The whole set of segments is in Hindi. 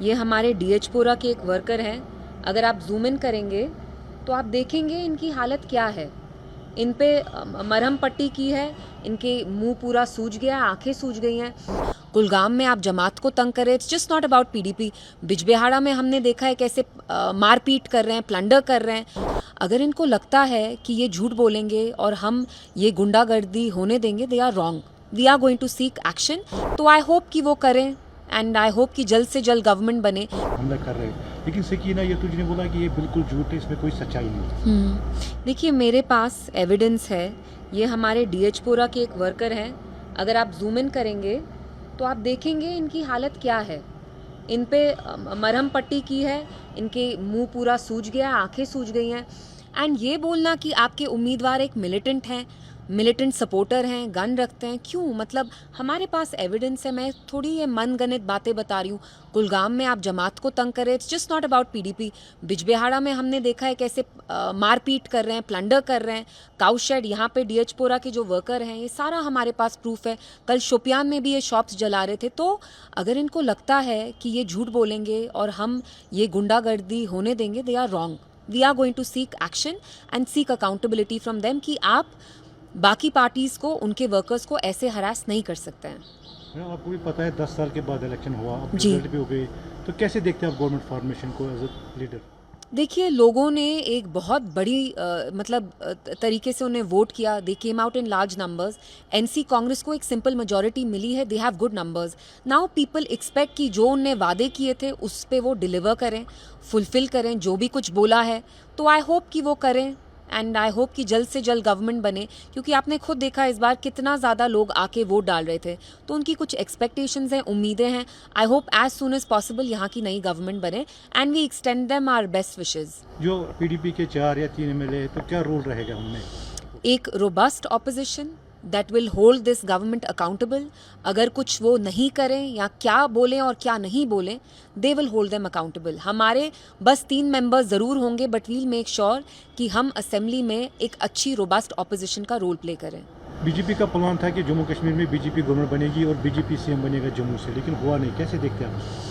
ये हमारे डीएचपुरा के एक वर्कर हैं। अगर आप जूम इन करेंगे तो आप देखेंगे इनकी हालत क्या है। इन पे मरहम पट्टी की है, इनके मुंह पूरा सूज गया है, आंखें सूज गई हैं। कुलगाम में आप जमात को तंग करें, it's just not about PDP. Bijbehara में हमने देखा है कैसे मारपीट कर रहे हैं, प्लंडर कर रहे हैं। अगर इनको लगता है कि ये झूठ बोलेंगे और हम ये गुंडागर्दी होने देंगे, they are wrong. We are going to seek action. तो आई होप कि वो करें एंड आई होप कि जल्द से जल्द गवर्नमेंट बने। हमला कर रहे हैं, लेकिन सकीना ये तुझने बोला कि ये बिल्कुल झूठ है, इसमें कोई सच्चाई नहीं। देखिए मेरे पास एविडेंस है। ये हमारे डीएचपुरा के एक वर्कर हैं। अगर आप जूम इन करेंगे तो आप देखेंगे इनकी हालत क्या है। इन पे मरहम पट्टी की है, इनके मुंह पूरा सूज गया है, आंखें सूज गई हैं। एंड ये बोलना कि आपके उम्मीदवार एक मिलिटेंट हैं, मिलिटेंट सपोर्टर हैं, गन रखते हैं, क्यों? मतलब हमारे पास एविडेंस है। मैं थोड़ी ये मनगढ़ंत बातें बता रही हूँ। कुलगाम में आप जमात को तंग करें, it's just not about PDP. Bijbehara में हमने देखा है कैसे मारपीट कर रहे हैं, प्लंडर कर रहे हैं। काउशेड, यहाँ पे डीएचपुरा के जो वर्कर हैं, ये सारा हमारे पास प्रूफ है। कल शोपियान में भी ये शॉप्स जला रहे थे। तो अगर इनको लगता है कि ये झूठ बोलेंगे और हम ये गुंडागर्दी होने देंगे, they are wrong. We are going to seek action and seek accountability from them कि आप बाकी पार्टीज को, उनके वर्कर्स को ऐसे हरास नहीं कर सकते हैं। आपको भी पता है 10 साल के बाद इलेक्शन हुआ, अब जी। रिजल्ट भी हो गए, तो कैसे देखते हैं आप गवर्नमेंट फॉर्मेशन को एज ए लीडर? देखिए लोगों ने एक बहुत बड़ी तरीके से उन्हें वोट किया। They came out in large numbers. NC Congress को एक सिंपल मेजॉरिटी मिली है। They have good numbers. Now people expect कि जो उनने वादे किए थे उस पे वो डिलीवर करें, फुलफिल करें, जो भी कुछ बोला है। तो आई होप कि वो करें एंड आई होप कि जल्द से जल्द गवर्नमेंट बने, क्योंकि आपने खुद देखा इस बार कितना ज़्यादा लोग आके वोट डाल रहे थे। तो उनकी कुछ एक्सपेक्टेशंस हैं, उम्मीदें हैं। I hope as soon as possible यहाँ की नई गवर्नमेंट बने and we extend them our best wishes. जो पीडीपी के 4 या 3 एमएलए, तो क्या रोल रहेगा उनमें? एक robust opposition that will hold this government accountable. अगर कुछ वो नहीं करें या क्या बोलें और क्या नहीं बोलें, they will hold them accountable. हमारे बस 3 मेंबर्स ज़रूर होंगे, बट वील मेक श्योर कि हम असेंबली में एक अच्छी रोबस्ट ऑपोजिशन का रोल प्ले करें। बीजेपी का प्लान था कि जम्मू कश्मीर में बीजेपी गवर्नमेंट बनेगी और बीजेपी सीएम बनेगा जम्मू से, लेकिन हुआ नहीं। कैसे देखते हैं आप?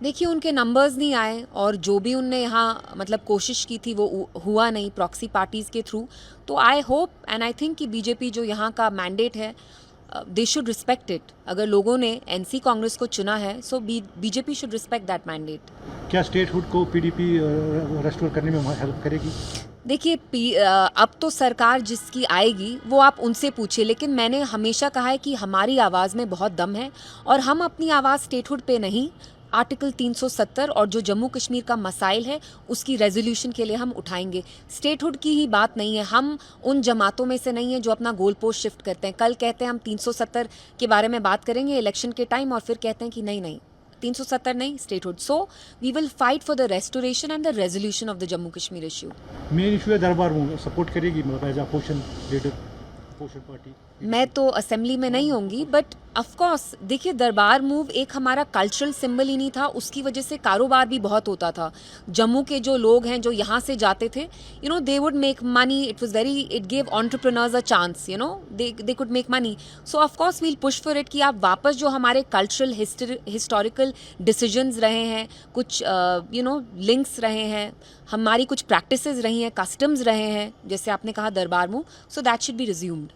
देखिए उनके नंबर्स नहीं आए और जो भी उनने यहाँ कोशिश की थी वो हुआ नहीं प्रॉक्सी पार्टीज़ के थ्रू। तो I hope and I think कि बीजेपी जो यहाँ का मैंडेट है, दे शुड रिस्पेक्ट इट। अगर लोगों ने एनसी कांग्रेस को चुना है, so BJP should respect that mandate. क्या स्टेटहुड को पीडीपी रेस्टोर करने में हेल्प करेगी? देखिए अब तो सरकार जिसकी आएगी वो आप उनसे पूछिए, लेकिन मैंने हमेशा कहा है कि हमारी आवाज़ में बहुत दम है और हम अपनी आवाज़ स्टेटहुड पे नहीं, आर्टिकल 370 और जो जम्मू कश्मीर का मसाइल है उसकी रेजोल्यूशन के लिए हम उठाएंगे। स्टेटहुड की ही बात नहीं है। हम उन जमातों में से नहीं है जो अपना गोल पोस्ट शिफ्ट करते हैं। कल कहते हैं हम 370 के बारे में बात करेंगे इलेक्शन के टाइम, और फिर कहते हैं कि नहीं 370 नहीं, statehood. So we will fight for the restoration and the resolution of the Jammu Kashmir issue. Main issue है दरबार मूव, सपोर्ट करेगी मतलब as opposition leader, opposition party? मैं तो असेंबली में नहीं होंगी, बट ऑफ कोर्स देखिए दरबार मूव एक हमारा कल्चरल सिंबल ही नहीं था, उसकी वजह से कारोबार भी बहुत होता था। जम्मू के जो लोग हैं जो यहाँ से जाते थे, you know, they would make money. It gave entrepreneurs a chance, you know, they could make money. So of course we'll push for it कि आप वापस जो हमारे कल्चरल हिस्टोरिकल डिसीजंस रहे हैं, कुछ लिंक्स रहे हैं, हमारी कुछ प्रैक्टिसेस रही हैं, कस्टम्स रहे हैं, जैसे आपने कहा दरबार move, so that should be resumed.